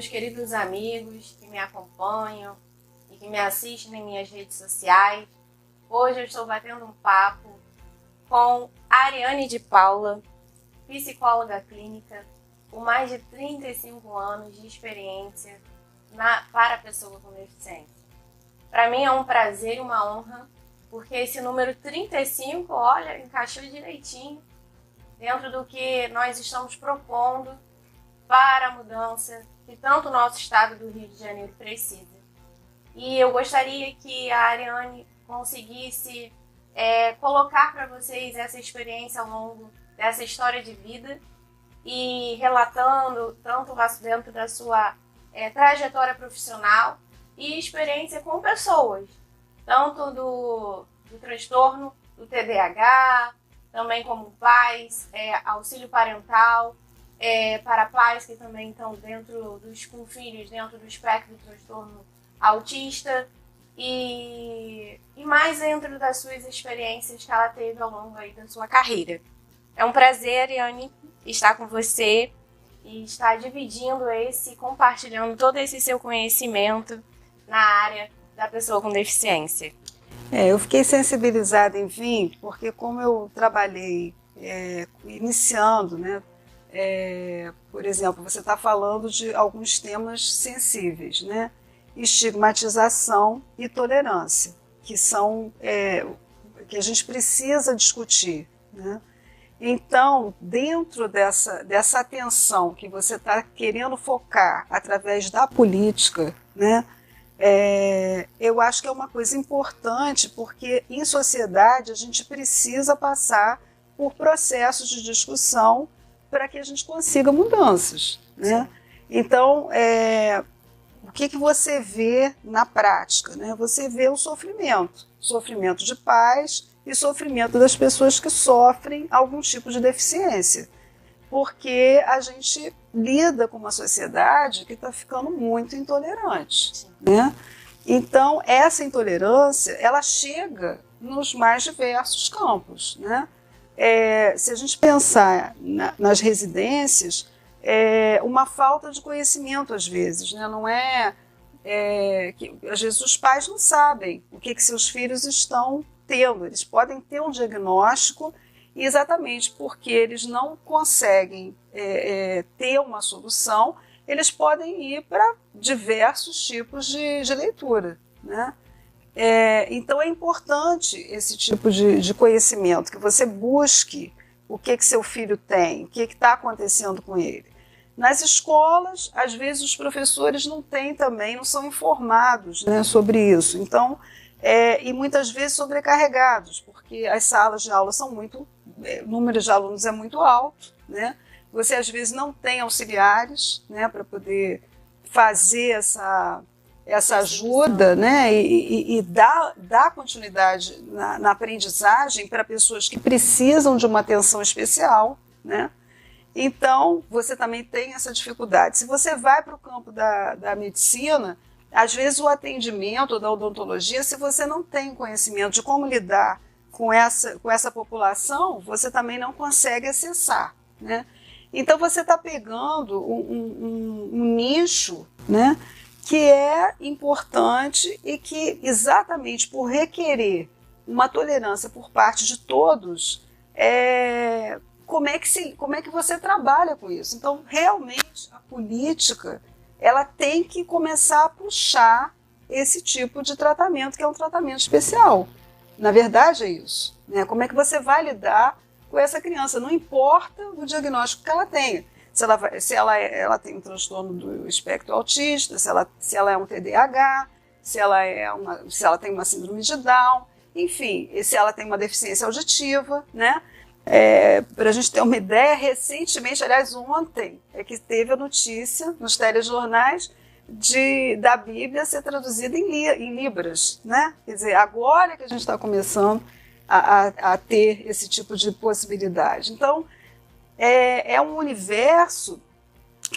meus queridos amigos que me acompanham e que me assistem em minhas redes sociais. Hoje eu estou batendo um papo com a Ariane de Paula, psicóloga clínica, com mais de 35 anos de experiência para a pessoa com deficiência. Para mim é um prazer e uma honra, porque esse número 35, olha, encaixou direitinho dentro do que nós estamos propondo para a mudança que tanto o nosso estado do Rio de Janeiro precisa. E eu gostaria que a Ariane conseguisse colocar para vocês essa experiência ao longo dessa história de vida e relatando tanto dentro da sua trajetória profissional e experiência com pessoas, tanto do transtorno do TDAH, também como pais, auxílio parental, para pais que também estão com filhos dentro do espectro do transtorno autista e mais dentro das suas experiências que ela teve ao longo aí da sua carreira. É um prazer, Ariane, estar com você e estar compartilhando todo esse seu conhecimento na área da pessoa com deficiência. Eu fiquei sensibilizada em vir, porque como eu trabalhei iniciando, né, por exemplo, você está falando de alguns temas sensíveis, né? Estigmatização e tolerância, que são que a gente precisa discutir, né? Então, dentro dessa atenção que você está querendo focar através da política, né? Eu acho que é uma coisa importante, porque em sociedade a gente precisa passar por processos de discussão para que a gente consiga mudanças, né? Então, o que você vê na prática, né? Você vê o sofrimento de pais e sofrimento das pessoas que sofrem algum tipo de deficiência, porque a gente lida com uma sociedade que está ficando muito intolerante, né? Então, essa intolerância, ela chega nos mais diversos campos, né? Se a gente pensar nas residências, uma falta de conhecimento às vezes, né? Não que às vezes os pais não sabem o que seus filhos estão tendo. Eles podem ter um diagnóstico e exatamente porque eles não conseguem ter uma solução, eles podem ir para diversos tipos de leitura, né? Então é importante esse tipo de conhecimento, que você busque o que seu filho tem, o que está acontecendo com ele. Nas escolas, às vezes os professores não são informados, né, sobre isso. Então, e muitas vezes sobrecarregados, porque as salas de aula são o número de alunos é muito alto, né? Você às vezes não tem auxiliares, né, para poder fazer essa ajuda, né, e dar continuidade na aprendizagem para pessoas que precisam de uma atenção especial, né? Então, você também tem essa dificuldade. Se você vai para o campo da medicina, às vezes o atendimento da odontologia, se você não tem conhecimento de como lidar com essa população, você também não consegue acessar, né? Então, você está pegando um nicho, né, que é importante e que, exatamente por requerer uma tolerância por parte de todos, como é que você trabalha com isso? Então, realmente, a política ela tem que começar a puxar esse tipo de tratamento, que é um tratamento especial. Na verdade, é isso, né? Como é que você vai lidar com essa criança? Não importa o diagnóstico que ela tenha. Se ela tem um transtorno do espectro autista, se ela é um TDAH, se ela tem uma síndrome de Down, enfim, se ela tem uma deficiência auditiva, né? Para a gente ter uma ideia, recentemente, aliás, ontem, que teve a notícia nos telejornais da Bíblia ser traduzida em Libras, né? Quer dizer, agora que a gente está começando a ter esse tipo de possibilidade. Então, é um universo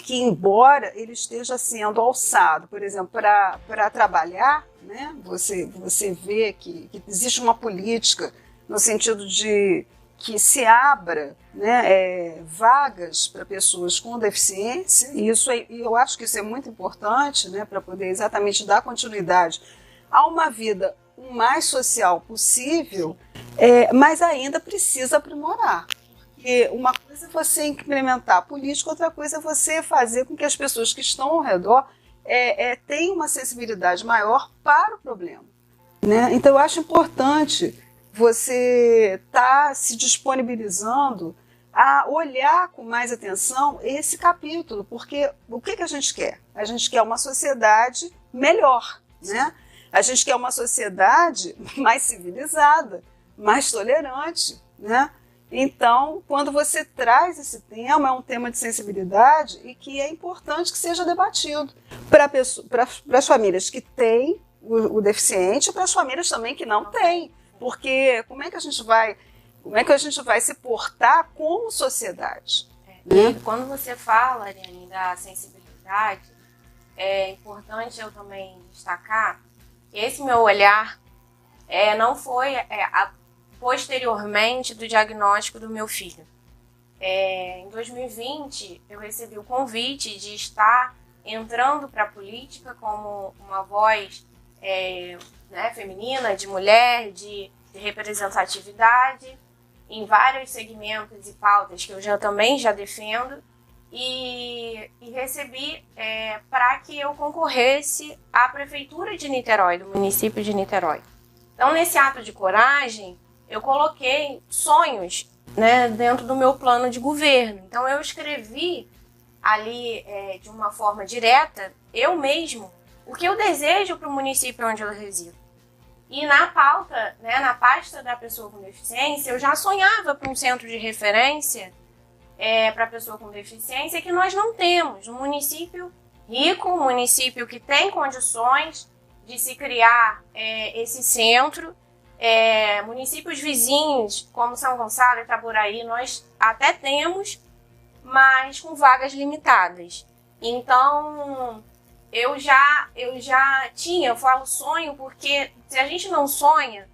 que, embora ele esteja sendo alçado, por exemplo, para trabalhar, né? Você vê que existe uma política no sentido de que se abra, né, vagas para pessoas com deficiência, e eu acho que isso é muito importante, né, para poder exatamente dar continuidade a uma vida o mais social possível, mas ainda precisa aprimorar. Porque uma coisa é você implementar política, outra coisa é você fazer com que as pessoas que estão ao redor tenham uma sensibilidade maior para o problema, né? Então eu acho importante você estar se disponibilizando a olhar com mais atenção esse capítulo, porque o que a gente quer? A gente quer uma sociedade melhor, né? A gente quer uma sociedade mais civilizada, mais tolerante, né? Então, quando você traz esse tema, é um tema de sensibilidade e que é importante que seja debatido para as famílias que têm o deficiente e para as famílias também que não têm. Porque como é que a gente vai se portar como sociedade? Né? E quando você fala, Ariane, da sensibilidade, é importante eu também destacar que esse meu olhar não foi posteriormente do diagnóstico do meu filho. Em 2020, eu recebi o convite de estar entrando para a política como uma voz feminina, de mulher, de representatividade, em vários segmentos e pautas que eu também já defendo, e recebi para que eu concorresse à Prefeitura de Niterói, do município de Niterói. Então, nesse ato de coragem, eu coloquei sonhos, né, dentro do meu plano de governo. Então, eu escrevi ali, de uma forma direta, eu mesmo, o que eu desejo para o município onde eu resido. E na pauta, né, na pasta da pessoa com deficiência, eu já sonhava para um centro de referência para a pessoa com deficiência que nós não temos. Um município rico, um município que tem condições de se criar esse centro. Municípios vizinhos, como São Gonçalo e Itaboraí, nós até temos, mas com vagas limitadas. Então, eu falo sonho porque se a gente não sonha,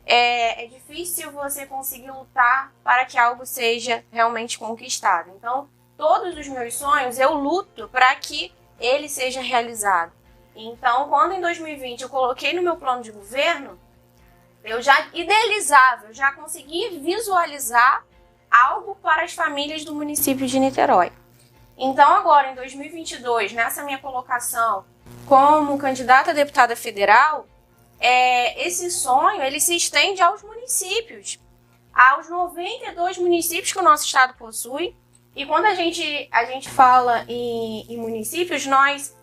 é difícil você conseguir lutar para que algo seja realmente conquistado. Então, todos os meus sonhos eu luto para que ele seja realizado. Então, quando em 2020 eu coloquei no meu plano de governo, eu já idealizava, eu já consegui visualizar algo para as famílias do município de Niterói. Então, agora, em 2022, nessa minha colocação como candidata a deputada federal, esse sonho ele se estende aos municípios, aos 92 municípios que o nosso estado possui. E quando a gente fala em municípios, nós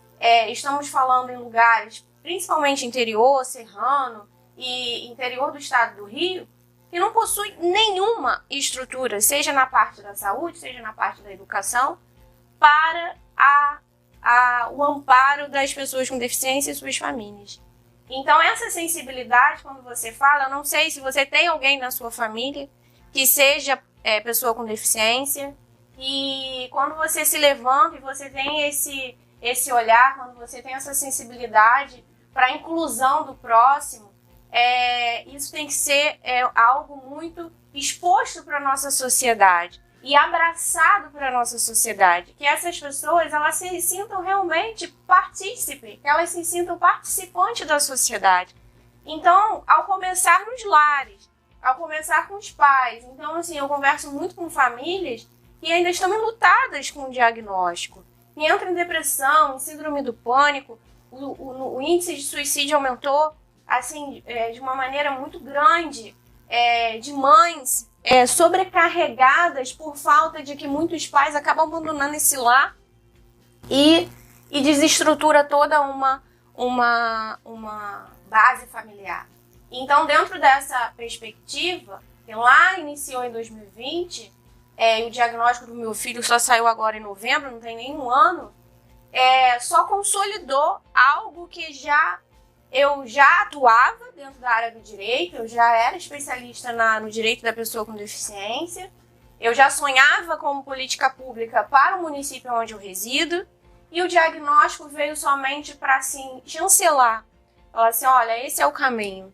estamos falando em lugares, principalmente interior, serrano e interior do estado do Rio, que não possui nenhuma estrutura, seja na parte da saúde, seja na parte da educação, para o amparo das pessoas com deficiência e suas famílias. Então, essa sensibilidade, quando você fala, eu não sei se você tem alguém na sua família que seja pessoa com deficiência, e quando você se levanta e você tem esse olhar, quando você tem essa sensibilidade para a inclusão do próximo, isso tem que ser algo muito exposto para a nossa sociedade e abraçado para a nossa sociedade, que essas pessoas elas se sintam realmente partícipes, que elas se sintam participantes da sociedade. Então, ao começar nos lares, ao começar com os pais, então assim, eu converso muito com famílias que ainda estão enlutadas com o diagnóstico, que entram em depressão, em síndrome do pânico, o índice de suicídio aumentou assim, de uma maneira muito grande, de mães sobrecarregadas por falta de que muitos pais acabam abandonando esse lar e desestrutura toda uma base familiar. Então, dentro dessa perspectiva, que lá iniciou em 2020, e o diagnóstico do meu filho só saiu agora em novembro, não tem nem um ano, só consolidou algo que eu já atuava dentro da área do direito, eu já era especialista no direito da pessoa com deficiência, eu já sonhava como política pública para o município onde eu resido, e o diagnóstico veio somente para, assim, chancelar. Falar assim, olha, esse é o caminho,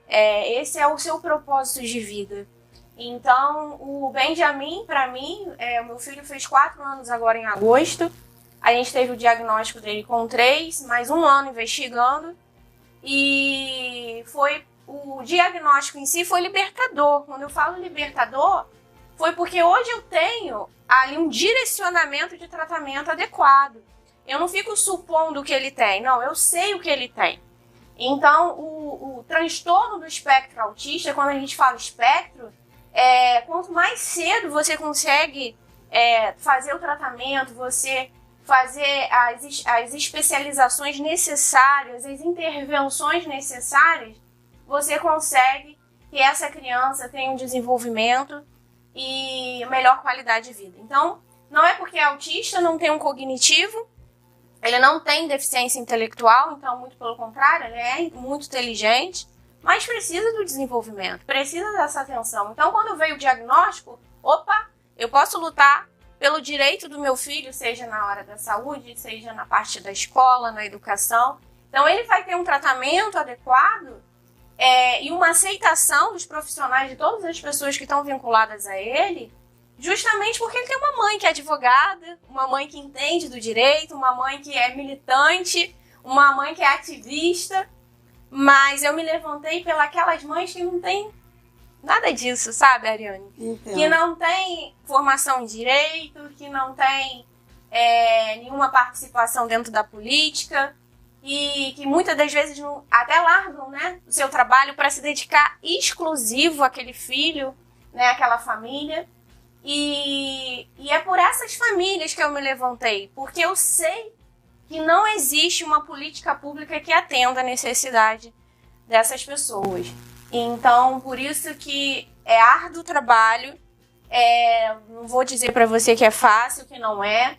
esse é o seu propósito de vida. Então, o Benjamin, para mim, o meu filho fez 4 anos agora em agosto. A gente teve o diagnóstico dele com 3, mais 1 ano investigando. E o diagnóstico em si foi libertador. Quando eu falo libertador, foi porque hoje eu tenho ali um direcionamento de tratamento adequado. Eu não fico supondo o que ele tem, não, eu sei o que ele tem. Então, o transtorno do espectro autista, quando a gente fala espectro, quanto mais cedo você consegue fazer o tratamento, você fazer as especializações necessárias, as intervenções necessárias, você consegue que essa criança tenha um desenvolvimento e melhor qualidade de vida. Então, não é porque é autista, não tem um cognitivo, ele não tem deficiência intelectual, então, muito pelo contrário, ele é muito inteligente, mas precisa do desenvolvimento, precisa dessa atenção. Então, quando veio o diagnóstico, eu posso lutar pelo direito do meu filho, seja na hora da saúde, seja na parte da escola, na educação. Então, ele vai ter um tratamento adequado e uma aceitação dos profissionais, de todas as pessoas que estão vinculadas a ele, justamente porque ele tem uma mãe que é advogada, uma mãe que entende do direito, uma mãe que é militante, uma mãe que é ativista. Mas eu me levantei pelas mães que não têm nada disso, sabe, Ariane? Entendo. Que não tem formação em direito, que não tem nenhuma participação dentro da política e que muitas das vezes até largam, né, o seu trabalho para se dedicar exclusivo àquele filho, né, àquela família. E é por essas famílias que eu me levantei, porque eu sei que não existe uma política pública que atenda a necessidade dessas pessoas. Então, por isso que é árduo o trabalho. Não vou dizer para você que é fácil, que não é,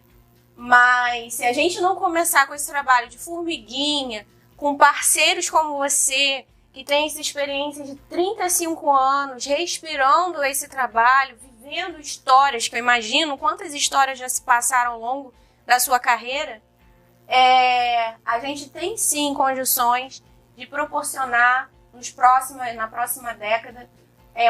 mas se a gente não começar com esse trabalho de formiguinha, com parceiros como você, que tem essa experiência de 35 anos, respirando esse trabalho, vivendo histórias, que eu imagino quantas histórias já se passaram ao longo da sua carreira, a gente tem sim condições de proporcionar na próxima década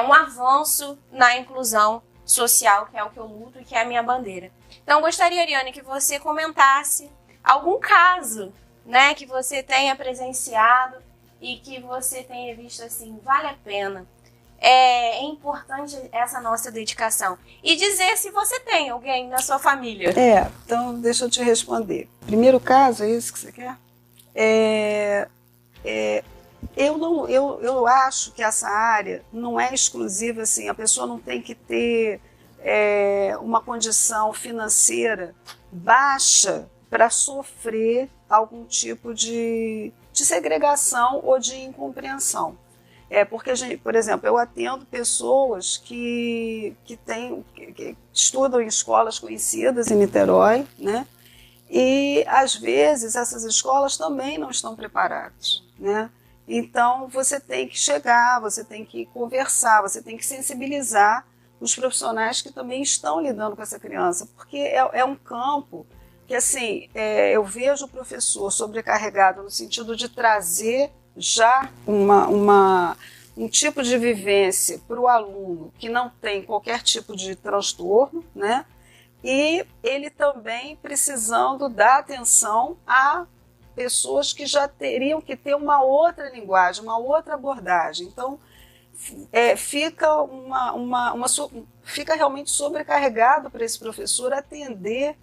um avanço na inclusão social, que é o que eu luto e que é a minha bandeira. Então, gostaria, Ariane, que você comentasse algum caso, né, que você tenha presenciado e que você tenha visto assim, vale a pena. É importante essa nossa dedicação. E dizer se você tem alguém na sua família. Então deixa eu te responder. Primeiro caso, é isso que você quer? Eu acho que essa área não é exclusiva, assim, a pessoa não tem que ter uma condição financeira baixa para sofrer algum tipo de segregação ou de incompreensão. Porque, por exemplo, eu atendo pessoas que estudam em escolas conhecidas em Niterói, né? E, às vezes, essas escolas também não estão preparadas, né? Então, você tem que chegar, você tem que conversar, você tem que sensibilizar os profissionais que também estão lidando com essa criança, porque é um campo que, assim, eu vejo o professor sobrecarregado no sentido de trazer já um tipo de vivência para o aluno que não tem qualquer tipo de transtorno, né? E ele também precisando dar atenção a pessoas que já teriam que ter uma outra linguagem, uma outra abordagem. Então, fica realmente sobrecarregado para esse professor atender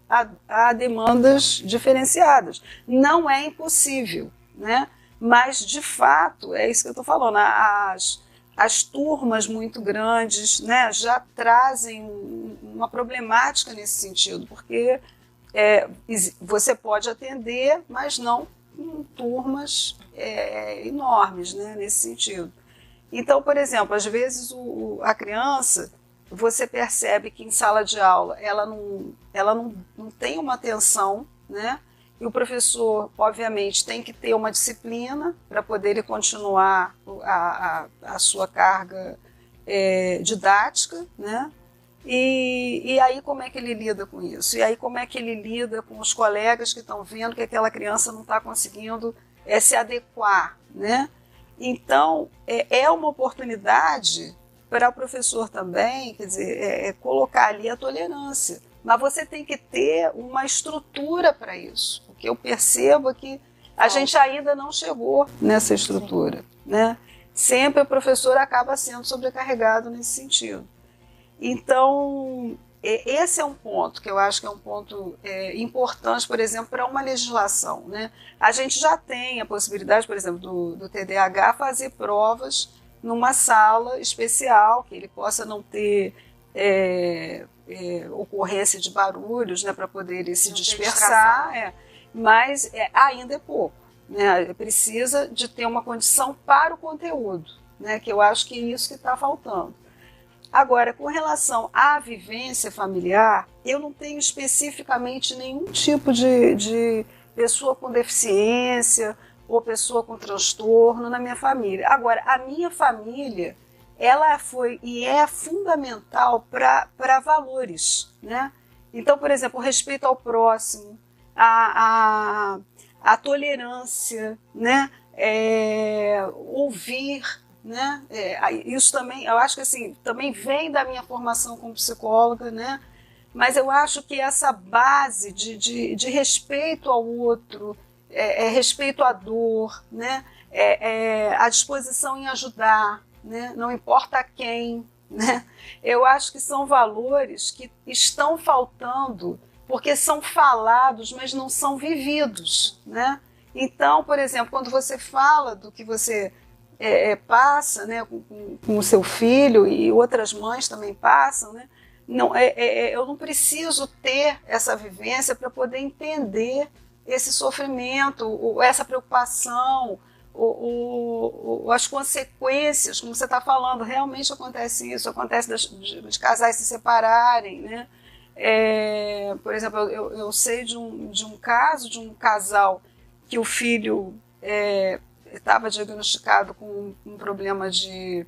a demandas diferenciadas. Não é impossível, né? Mas, de fato, é isso que eu estou falando, as turmas muito grandes, né, já trazem uma problemática nesse sentido, porque você pode atender, mas não em turmas enormes, né, nesse sentido. Então, por exemplo, às vezes a criança, você percebe que em sala de aula ela não tem uma atenção, né? E o professor, obviamente, tem que ter uma disciplina para poder continuar a sua carga didática, né? E aí como é que ele lida com isso? E aí como é que ele lida com os colegas que estão vendo que aquela criança não está conseguindo se adequar, né? Então, é uma oportunidade para o professor também, quer dizer, colocar ali a tolerância. Mas você tem que ter uma estrutura para isso. O que eu percebo é que a gente ainda não chegou nessa estrutura, né? Sempre o professor acaba sendo sobrecarregado nesse sentido. Então, esse é um ponto que eu acho que é um ponto importante, por exemplo, para uma legislação, né? A gente já tem a possibilidade, por exemplo, do TDAH fazer provas numa sala especial, que ele possa não ter ocorrência de barulhos, né, para poder ele se dispersar, mas ainda é pouco, né? Precisa de ter uma condição para o conteúdo, né, que eu acho que é isso que está faltando. Agora, com relação à vivência familiar, eu não tenho especificamente nenhum tipo de pessoa com deficiência ou pessoa com transtorno na minha família. Agora, a minha família, ela foi e é fundamental para valores, né? Então, por exemplo, o respeito ao próximo, a tolerância, né? Ouvir, né? Isso também, eu acho que assim, também vem da minha formação como psicóloga, né? Mas eu acho que essa base de respeito ao outro, respeito à dor, né? A disposição em ajudar, né? Não importa quem, né? Eu acho que são valores que estão faltando porque são falados, mas não são vividos, né? Então, por exemplo, quando você fala do que você passa, né, com o seu filho, e outras mães também passam, né? Não, eu não preciso ter essa vivência para poder entender esse sofrimento, essa preocupação, as consequências, como você está falando, realmente acontece isso, acontece de casais se separarem, né? Por exemplo, eu sei de um caso de um casal que o filho estava diagnosticado com um problema de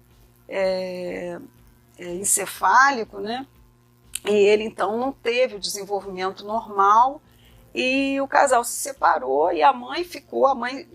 encefálico, né? E ele então não teve o desenvolvimento normal e o casal se separou e a mãe ficou, a mãe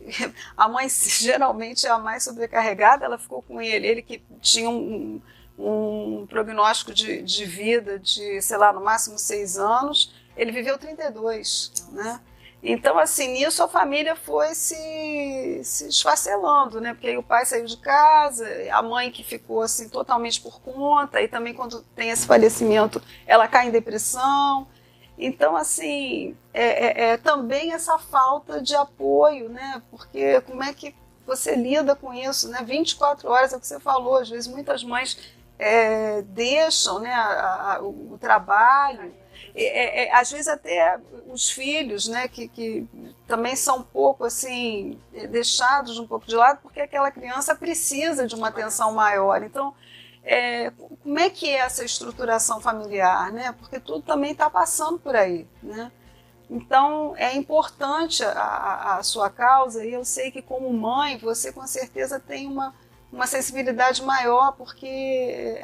geralmente é a mais sobrecarregada, ela ficou com ele que tinha um prognóstico de vida de, sei lá, no máximo 6 anos, ele viveu 32, né? Então, assim, nisso a família foi se esfacelando, né? Porque aí o pai saiu de casa, a mãe que ficou assim totalmente por conta, e também quando tem esse falecimento, ela cai em depressão. Então, assim, também essa falta de apoio, né? Porque como é que você lida com isso, né? 24 horas, é o que você falou, às vezes muitas mães deixam, né, o trabalho, às vezes até os filhos, né, que também são um pouco assim, deixados um pouco de lado, porque aquela criança precisa de uma atenção maior. Então, como é que é essa estruturação familiar, né? Porque tudo também está passando por aí, né? Então, é importante a sua causa, e eu sei que como mãe, você com certeza tem uma sensibilidade maior, porque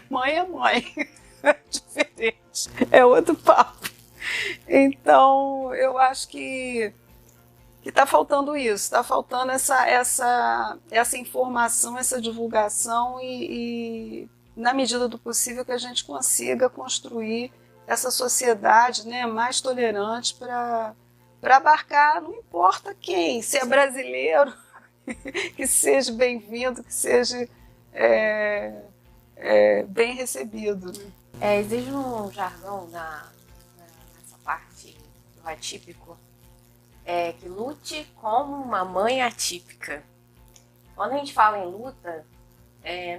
mãe é mãe, é diferente, é outro papo. Então, eu acho que está faltando isso, está faltando essa informação, essa divulgação e, na medida do possível, que a gente consiga construir essa sociedade, né, mais tolerante para abarcar, não importa quem, se é brasileiro, que seja bem-vindo, que seja bem recebido. Né? Existe um jargão nessa parte do atípico, que lute como uma mãe atípica. Quando a gente fala em luta,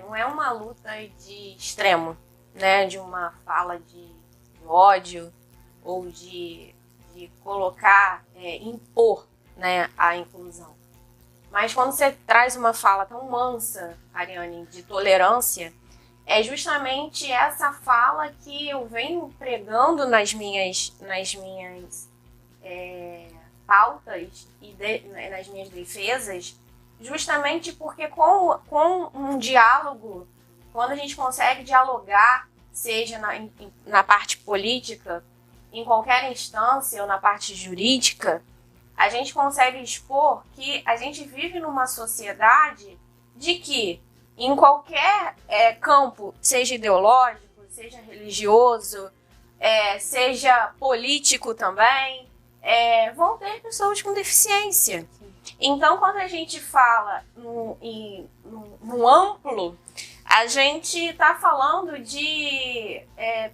não é uma luta de extremo, né? De uma fala de ódio ou de colocar, impor, né, a inclusão. Mas quando você traz uma fala tão mansa, Ariane, de tolerância, é justamente essa fala que eu venho pregando nas minhas pautas e nas minhas defesas, justamente porque com um diálogo, quando a gente consegue dialogar, seja na parte política, em qualquer instância ou na parte jurídica, a gente consegue expor que a gente vive numa sociedade de que em qualquer campo, seja ideológico, seja religioso, seja político também, vão ter pessoas com deficiência. Então, quando a gente fala no amplo, a gente está falando de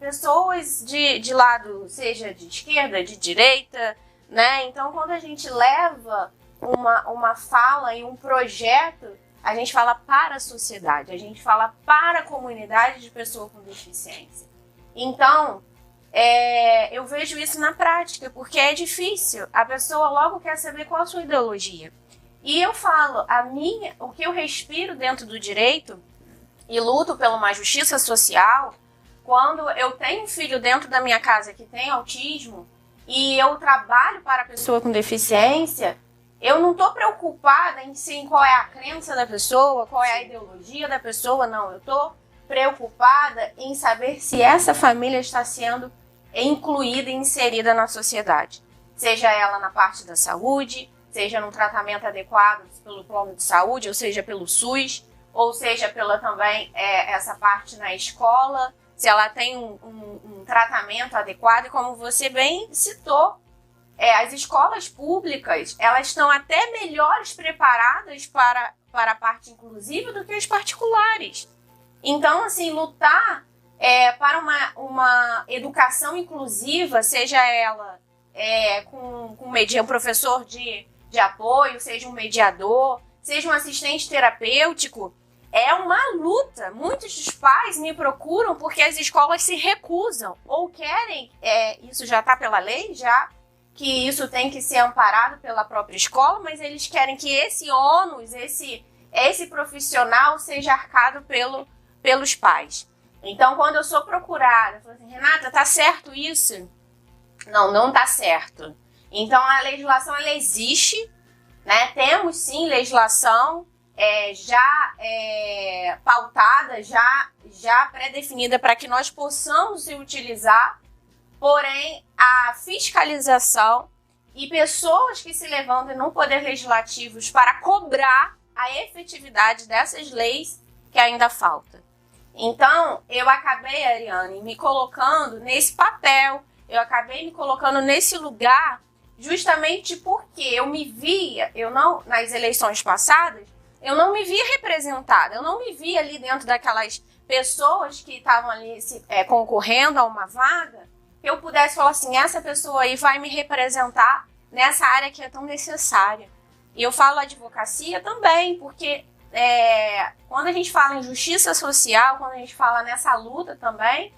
pessoas de lado, seja de esquerda, de direita, né? Então, quando a gente leva uma fala e um projeto, a gente fala para a sociedade, a gente fala para a comunidade de pessoas com deficiência. Então, eu vejo isso na prática, porque é difícil. A pessoa logo quer saber qual a sua ideologia. E eu falo, o que eu respiro dentro do direito e luto por uma justiça social, quando eu tenho um filho dentro da minha casa que tem autismo e eu trabalho para a pessoa com deficiência, eu não estou preocupada em qual é a crença da pessoa, qual é a ideologia da pessoa, não. Eu estou preocupada em saber se essa família está sendo incluída e inserida na sociedade. Seja ela na parte da saúde, seja no tratamento adequado pelo plano de saúde, ou seja pelo SUS, ou seja pela também essa parte na escola, se ela tem um tratamento adequado. E como você bem citou, as escolas públicas, elas estão até melhores preparadas para a parte inclusiva do que as particulares. Então, assim, lutar para uma educação inclusiva, seja ela com um professor de apoio, seja um mediador, seja um assistente terapêutico, é uma luta. Muitos dos pais me procuram porque as escolas se recusam ou querem, isso já está pela lei, já que isso tem que ser amparado pela própria escola, mas eles querem que esse ônus, esse profissional seja arcado pelos pais. Então, quando eu sou procurada, eu falo assim, Renata, tá certo isso? Não tá certo. Então, a legislação, ela existe, né? Temos, sim, legislação já pautada, já pré-definida para que nós possamos se utilizar, porém, a fiscalização e pessoas que se levantam no poder legislativo para cobrar a efetividade dessas leis que ainda falta. Então, eu acabei, Ariane, me colocando nesse papel, eu acabei me colocando nesse lugar justamente porque eu me via, nas eleições passadas, eu não me via representada, eu não me via ali dentro daquelas pessoas que estavam ali concorrendo a uma vaga, que eu pudesse falar assim, essa pessoa aí vai me representar nessa área que é tão necessária. E eu falo advocacia também, porque quando a gente fala em justiça social, quando a gente fala nessa luta também,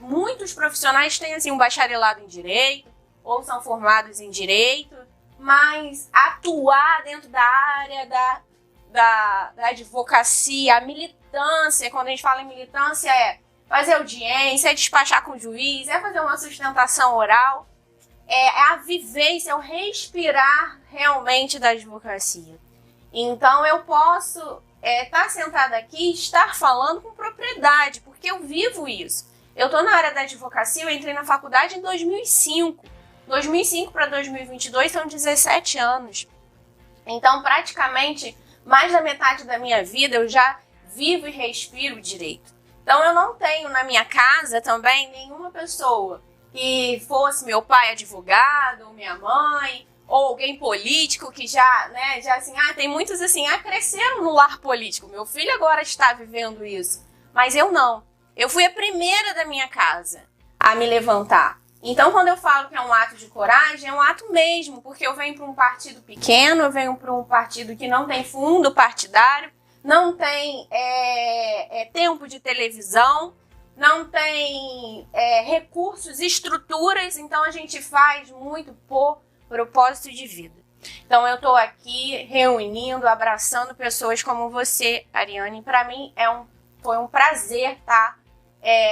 muitos profissionais têm assim, um bacharelado em direito, ou são formados em direito, mas atuar dentro da área da advocacia, a militância, quando a gente fala em militância, fazer audiência, despachar com o juiz, fazer uma sustentação oral, a vivência, é o respirar realmente da advocacia. Então, eu posso estar sentada aqui e estar falando com propriedade, porque eu vivo isso. Eu estou na área da advocacia, eu entrei na faculdade em 2005. 2005 para 2022 são 17 anos. Então, praticamente, mais da metade da minha vida eu já vivo e respiro direito. Então, eu não tenho na minha casa também nenhuma pessoa que fosse meu pai advogado, ou minha mãe, ou alguém político que já assim, tem muitos assim, cresceram no lar político. Meu filho agora está vivendo isso. Mas eu não. Eu fui a primeira da minha casa a me levantar. Então, quando eu falo que é um ato de coragem, é um ato mesmo, porque eu venho para um partido pequeno, eu venho para um partido que não tem fundo partidário, não tem tempo de televisão, não tem recursos, estruturas, então a gente faz muito por propósito de vida. Então, eu estou aqui reunindo, abraçando pessoas como você, Ariane. Para mim, foi um prazer estar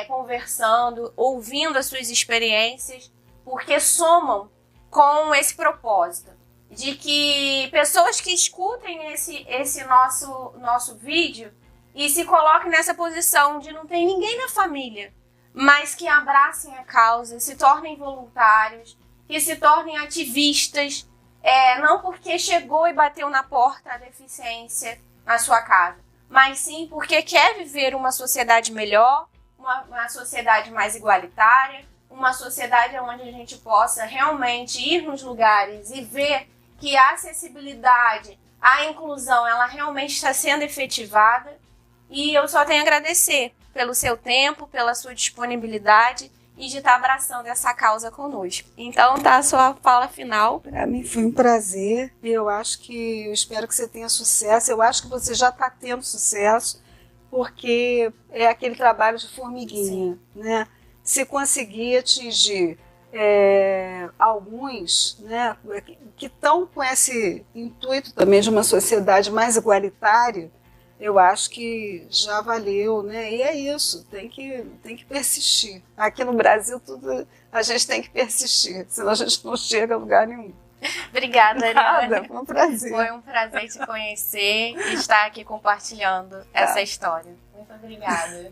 conversando, ouvindo as suas experiências, porque somam com esse propósito de que pessoas que escutem esse nosso vídeo e se coloquem nessa posição de não ter ninguém na família, mas que abracem a causa, se tornem voluntários, que se tornem ativistas, não porque chegou e bateu na porta a deficiência na sua casa, mas sim porque quer viver uma sociedade melhor, uma sociedade mais igualitária, uma sociedade onde a gente possa realmente ir nos lugares e ver que a acessibilidade, a inclusão, ela realmente está sendo efetivada. E eu só tenho a agradecer pelo seu tempo, pela sua disponibilidade e de estar abraçando essa causa conosco. Então, tá a sua fala final. Para mim foi um prazer. Eu espero que você tenha sucesso. Eu acho que você já está tendo sucesso, porque é aquele trabalho de formiguinha, né? Se conseguir atingir alguns, né, que estão com esse intuito também de uma sociedade mais igualitária, eu acho que já valeu, né? E é isso, tem que persistir. Aqui no Brasil a gente tem que persistir, senão a gente não chega a lugar nenhum. Obrigada, Ariane. Foi um prazer. Foi um prazer te conhecer e estar aqui compartilhando essa história. Muito obrigada.